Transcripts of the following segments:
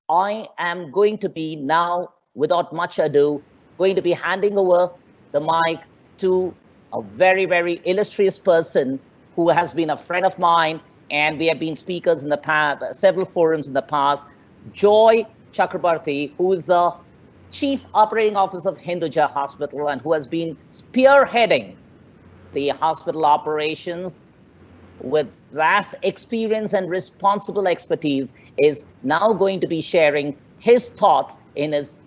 I am going to be now, without much ado, going to be handing over the mic to a very, very illustrious person who has been a friend of mine, and we have been speakers in the past, several forums in the past, Joy Chakraborty, who is the Chief Operating Officer of Hinduja Hospital and who has been spearheading the hospital operations with vast experience and responsible expertise, is now going to be sharing his thoughts in his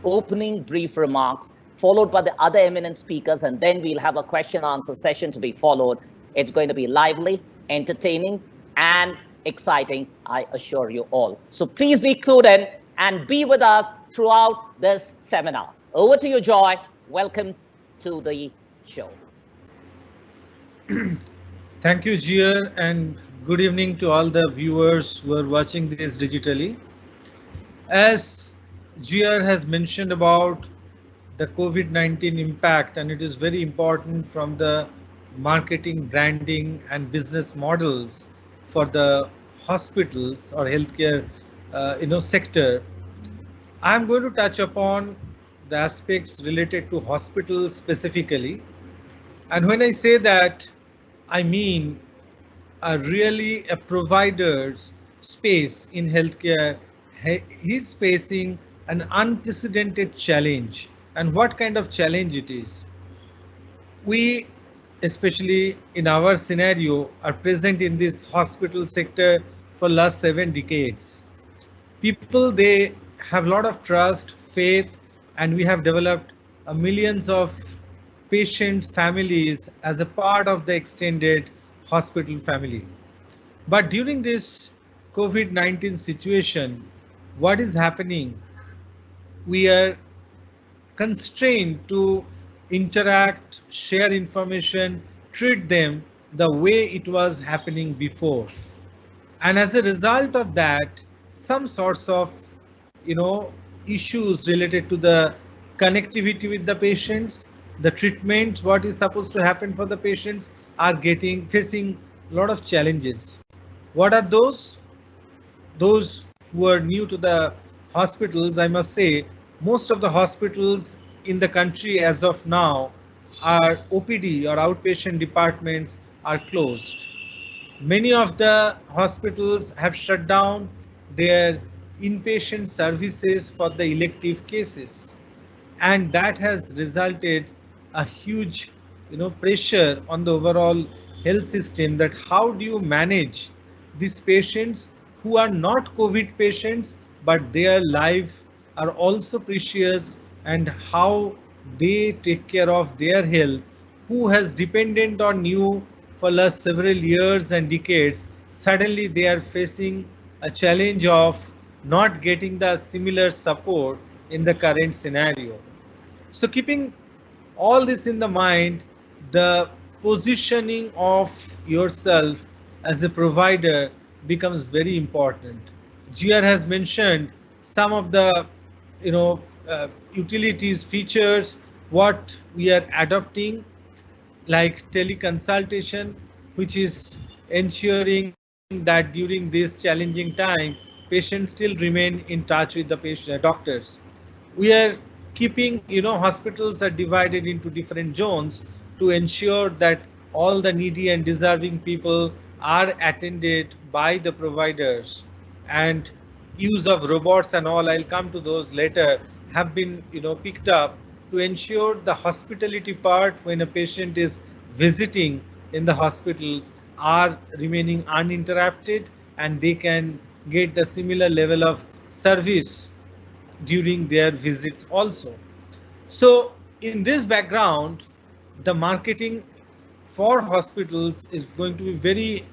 opening brief remarks, followed by the other eminent speakers, and then we'll have a question answer session to be followed. It's going to be lively, entertaining, and exciting, I assure you all. So please be clued in and be with us throughout this seminar. Over to you, Joy. Welcome to the show. Thank you, Jia, and good evening to all the viewers who are watching this digitally. As Jia has mentioned about the COVID-19 impact, and it is very important from the marketing, branding, and business models for the hospitals or healthcare, sector. I'm going to touch upon the aspects related to hospitals specifically. And when I say that, I mean really a provider's space in healthcare. He's facing an unprecedented challenge. And what kind of challenge it is? We, especially in our scenario, are present in this hospital sector for last 7 decades. People, they have a lot of trust, faith, and we have developed millions of patient families as a part of the extended hospital family. But during this COVID-19 situation, what is happening? We are constrained to interact, share information, treat them the way it was happening before. And as a result of that, some sorts of issues related to the connectivity with the patients, the treatment, what is supposed to happen for the patients, are facing a lot of challenges. What are those? Those who are new to the hospitals, I must say, most of the hospitals in the country as of now are OPD or outpatient departments are closed. Many of the hospitals have shut down their inpatient services for the elective cases, and that has resulted a huge pressure on the overall health system, that how do you manage these patients who are not COVID patients, but their life are also precious, and how they take care of their health, who has dependent on you for last several years and decades. Suddenly they are facing a challenge of not getting the similar support in the current scenario. So keeping all this in the mind, the positioning of yourself as a provider becomes very important. GR has mentioned some of the utilities, features, what we are adopting, like teleconsultation, which is ensuring that during this challenging time, patients still remain in touch with the doctors. We are keeping, hospitals are divided into different zones to ensure that all the needy and deserving people are attended by the providers. And use of robots and all, I'll come to those later, have been picked up to ensure the hospitality part when a patient is visiting in the hospitals are remaining uninterrupted, and they can get the similar level of service during their visits also. So in this background, the marketing for hospitals is going to be very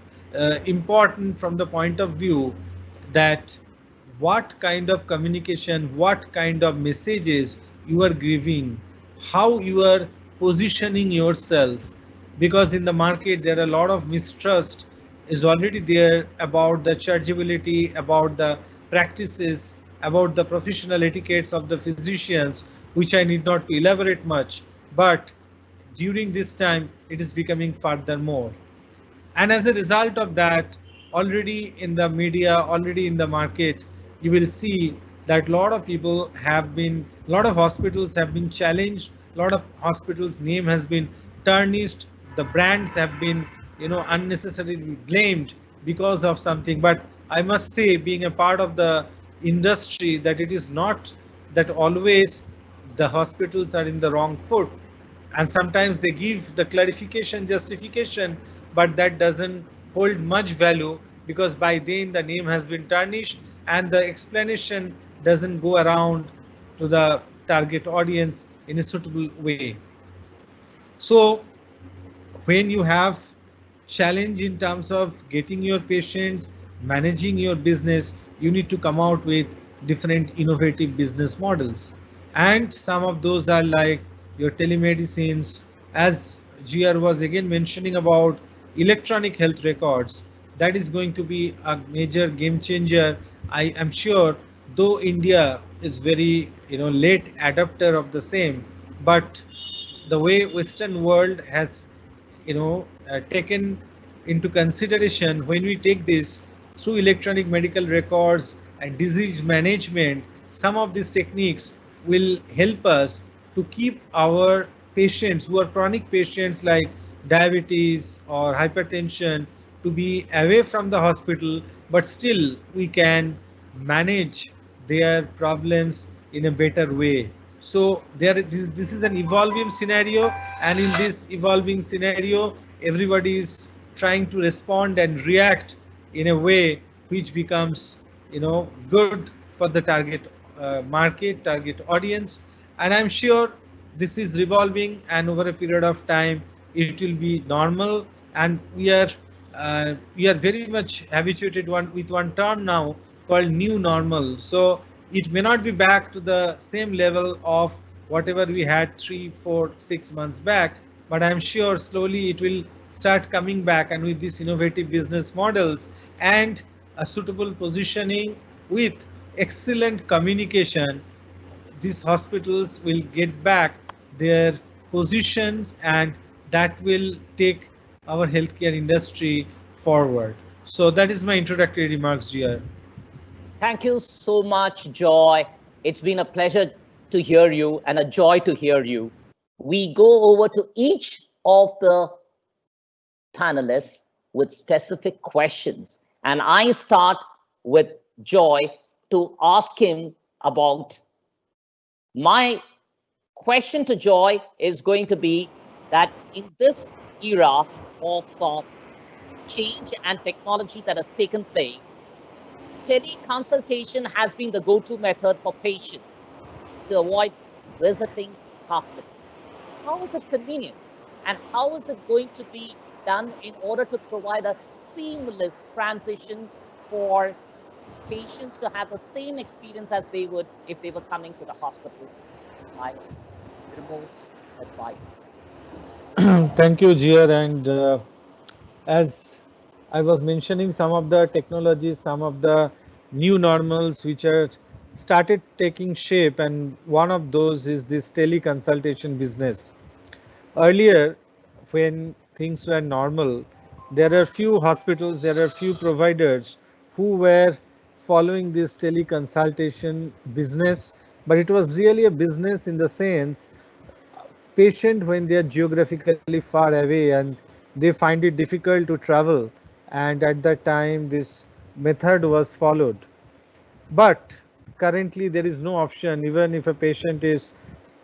important from the point of view that what kind of communication, what kind of messages you are giving, how you are positioning yourself, because in the market there are a lot of mistrust is already there about the chargeability, about the practices, about the professional etiquettes of the physicians, which I need not to elaborate much, but during this time it is becoming furthermore. And as a result of that, already in the media, already in the market, you will see that a lot of people have been, a lot of hospitals have been challenged, a lot of hospitals' name has been tarnished, the brands have been, unnecessarily blamed because of something. But I must say, being a part of the industry, that it is not that always the hospitals are in the wrong foot, and sometimes they give the clarification, justification, but that doesn't hold much value, because by then the name has been tarnished and the explanation doesn't go around to the target audience in a suitable way. So when you have challenge in terms of getting your patients, managing your business, you need to come out with different innovative business models. And some of those are like your telemedicines, as GR was again mentioning about electronic health records. That is going to be a major game changer. I am sure, though India is very late adopter of the same, but the way Western world has taken into consideration, when we take this through electronic medical records and disease management, some of these techniques will help us to keep our patients who are chronic patients like diabetes or hypertension to be away from the hospital, but still we can manage their problems in a better way. So this is an evolving scenario, and in this evolving scenario, everybody is trying to respond and react in a way which becomes good for the target market, target audience. And I'm sure this is revolving, and over a period of time it will be normal. And we are very much habituated with one term now called new normal. So it may not be back to the same level of whatever we had 3, 4, 6 months back, but I'm sure slowly it will start coming back. And with these innovative business models and a suitable positioning with excellent communication, these hospitals will get back their positions, and that will take our healthcare industry forward. So that is my introductory remarks, GR. Thank you so much, Joy. It's been a pleasure to hear you and a joy to hear you. We go over to each of the panelists with specific questions. And I start with Joy to ask him about my question to Joy is going to be that in this era of change and technology that has taken place, teleconsultation has been the go-to method for patients to avoid visiting hospitals. How is it convenient? And how is it going to be done in order to provide a seamless transition for patients to have the same experience as they would if they were coming to the hospital by remote advice? Thank you, GR. And as I was mentioning, some of the technologies, some of the new normals which are started taking shape, and one of those is this teleconsultation business. Earlier, when things were normal, there are few hospitals, there are few providers who were following this teleconsultation business, but it was really a business in the sense patient when they are geographically far away and they find it difficult to travel, and at that time this method was followed. But currently there is no option. Even if a patient is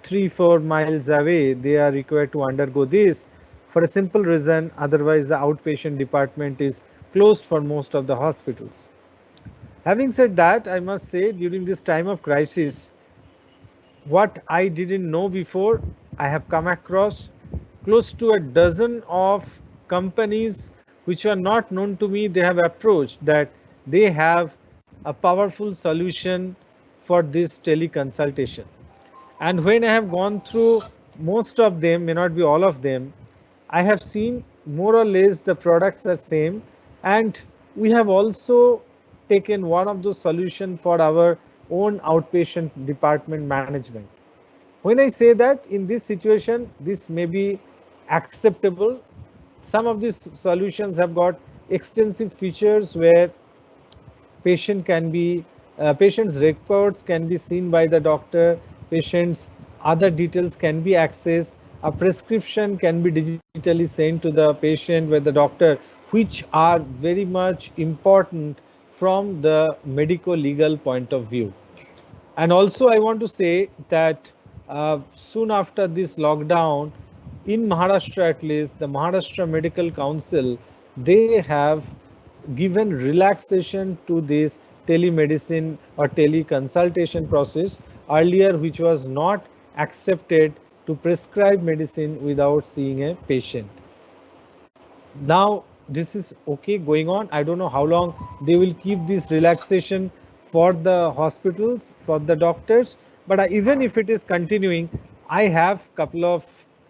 3-4 miles away, they are required to undergo this for a simple reason, otherwise the outpatient department is closed for most of the hospitals. Having said that, I must say during this time of crisis, what I didn't know before, I have come across close to a dozen of companies which are not known to me. They have approached that they have a powerful solution for this teleconsultation. And when I have gone through most of them, may not be all of them, I have seen more or less the products are same, and we have also taken one of those solutions for our own outpatient department management. When I say that in this situation, this may be acceptable. Some of these solutions have got extensive features where patient can be Patient's records can be seen by the doctor, patient's other details can be accessed, a prescription can be digitally sent to the patient with the doctor, which are very much important from the medico-legal point of view. And also, I want to say that soon after this lockdown, in Maharashtra at least, the Maharashtra Medical Council, they have given relaxation to this telemedicine or teleconsultation process earlier, which was not accepted to prescribe medicine without seeing a patient. Now this is okay going on. I don't know how long they will keep this relaxation for the hospitals, for the doctors, but even if it is continuing, I have couple of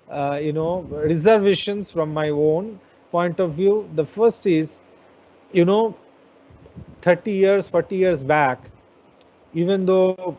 reservations from my own point of view. The first is, you know 30 years, 40 years back, even though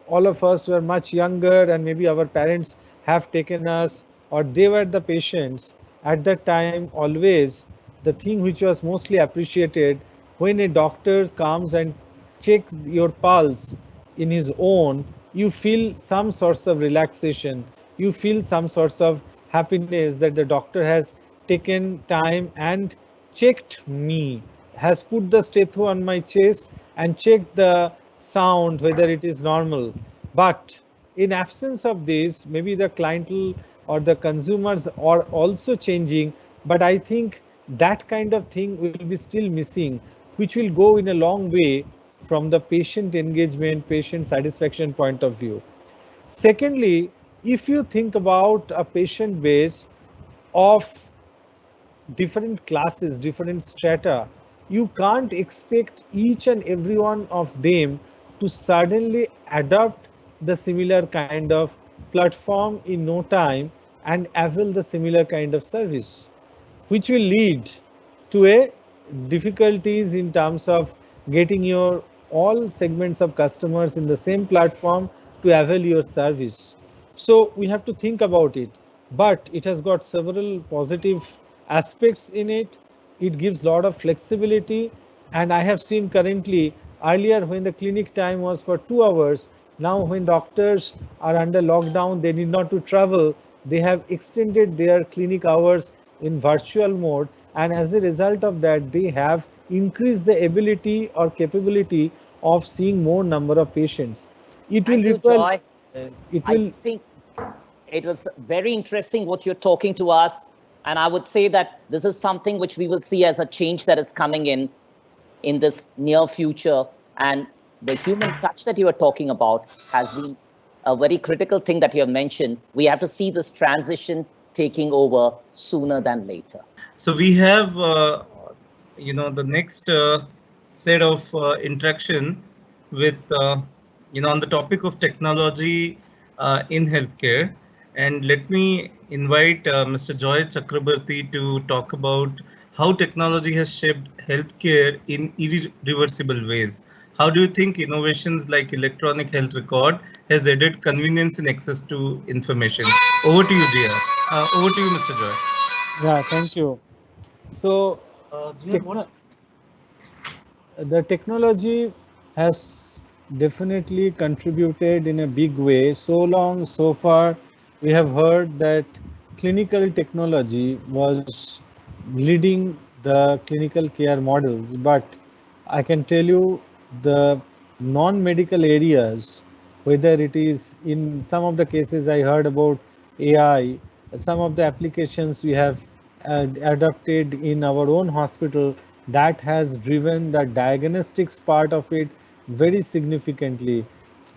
all of us were much younger and maybe our parents have taken us or they were the patients at that time, always the thing which was mostly appreciated, when a doctor comes and checks your pulse in his own, you feel some sorts of relaxation, you feel some sorts of happiness that the doctor has taken time and checked me, has put the stetho on my chest and checked the sound whether it is normal. But in absence of this, maybe the clientele or the consumers are also changing, but I think that kind of thing will be still missing, which will go in a long way from the patient engagement, patient satisfaction point of view. Secondly, if you think about a patient base of different classes, different strata, you can't expect each and every one of them to suddenly adopt the similar kind of platform in no time and avail the similar kind of service, which will lead to a difficulties in terms of getting your all segments of customers in the same platform to avail your service. So we have to think about it, but it has got several positive aspects in it. It gives a lot of flexibility, and I have seen currently, earlier when the clinic time was for 2 hours, now when doctors are under lockdown, they need not to travel, they have extended their clinic hours in virtual mode, and as a result of that they have increased the ability or capability of seeing more number of patients. It will Thank you, require Joy. it I will think it was very interesting what you're talking to us. And I would say that this is something which we will see as a change that is coming in this near future. And the human touch that you are talking about has been a very critical thing that you have mentioned. We have to see this transition taking over sooner than later. So we have, the next set of interaction with, on the topic of technology in healthcare. And let me invite Mr. Joy Chakraborty to talk about how technology has shaped healthcare in irreversible ways. How do you think innovations like electronic health record has added convenience and access to information? Over to you, Jia. Over to you, Mr. Joy. Yeah, thank you. So Jia, techno the technology has definitely contributed in a big way. So long, so far, we have heard that clinical technology was leading the clinical care models, but I can tell you the non-medical areas, whether it is in some of the cases I heard about AI, some of the applications we have adopted in our own hospital, that has driven the diagnostics part of it very significantly.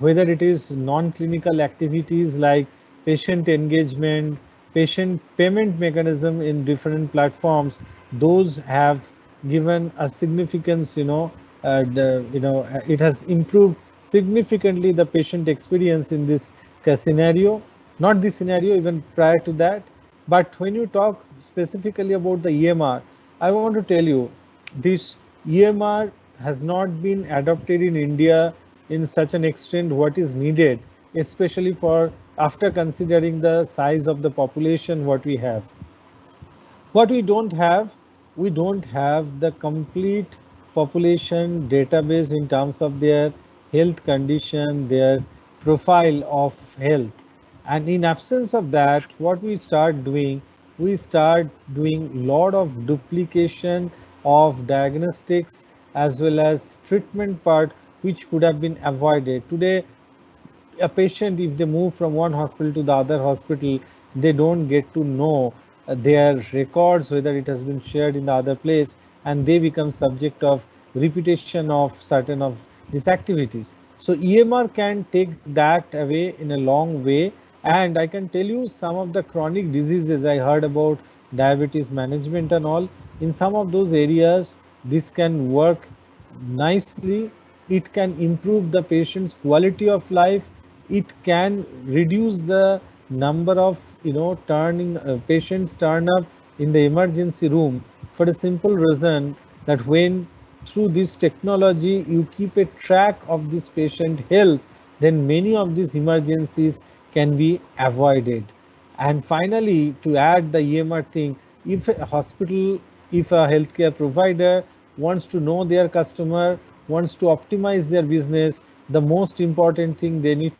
Whether it is non-clinical activities like patient engagement, patient payment mechanism in different platforms, those have given a significance, it has improved significantly the patient experience in this scenario, not this scenario, even prior to that. But when you talk specifically about the EMR, I want to tell you this EMR has not been adopted in India in such an extent what is needed, especially for after considering the size of the population what we have. What we don't have the complete population database in terms of their health condition, their profile of health. And in absence of that, what we start doing lot of duplication of diagnostics as well as treatment part, which could have been avoided. Today, a patient, if they move from one hospital to the other hospital, they don't get to know their records, whether it has been shared in the other place, and they become subject of repetition of certain of these activities. So EMR can take that away in a long way. And I can tell you some of the chronic diseases I heard about, diabetes management and all, in some of those areas this can work nicely. It can improve the patient's quality of life. It can reduce the number of turning patients turn up in the emergency room, for a simple reason that when through this technology you keep a track of this patient health, then many of these emergencies can be avoided. And finally, to add the EMR thing, if a hospital, if a healthcare provider wants to know their customer, wants to optimize their business, the most important thing they need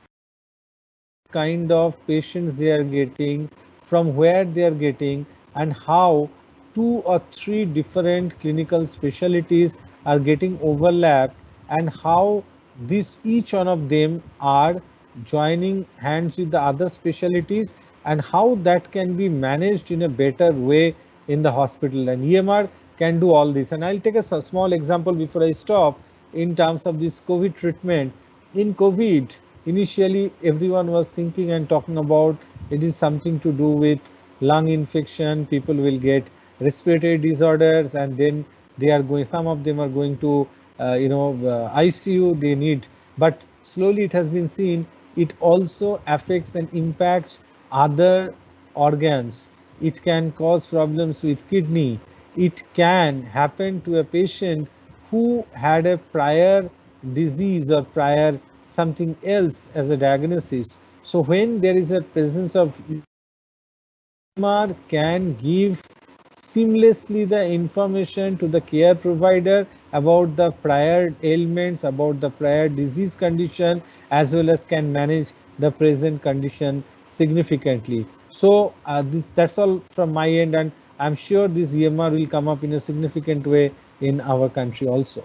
kind of patients they are getting, from where they are getting, and how two or three different clinical specialties are getting overlapped, and how this each one of them are joining hands with the other specialties, and how that can be managed in a better way in the hospital. And EMR can do all this. And I'll take a small example before I stop in terms of this COVID treatment. In COVID, initially everyone was thinking and talking about it is something to do with lung infection. People will get respiratory disorders, and then they are going. Some of them are going to, ICU. They need, but slowly it has been seen it also affects and impacts other organs. It can cause problems with kidney. It can happen to a patient who had a prior disease or prior something else as a diagnosis. So when there is a presence of EMR can give seamlessly the information to the care provider about the prior ailments, about the prior disease condition, as well as can manage the present condition significantly. So that's all from my end, and I'm sure this EMR will come up in a significant way in our country also.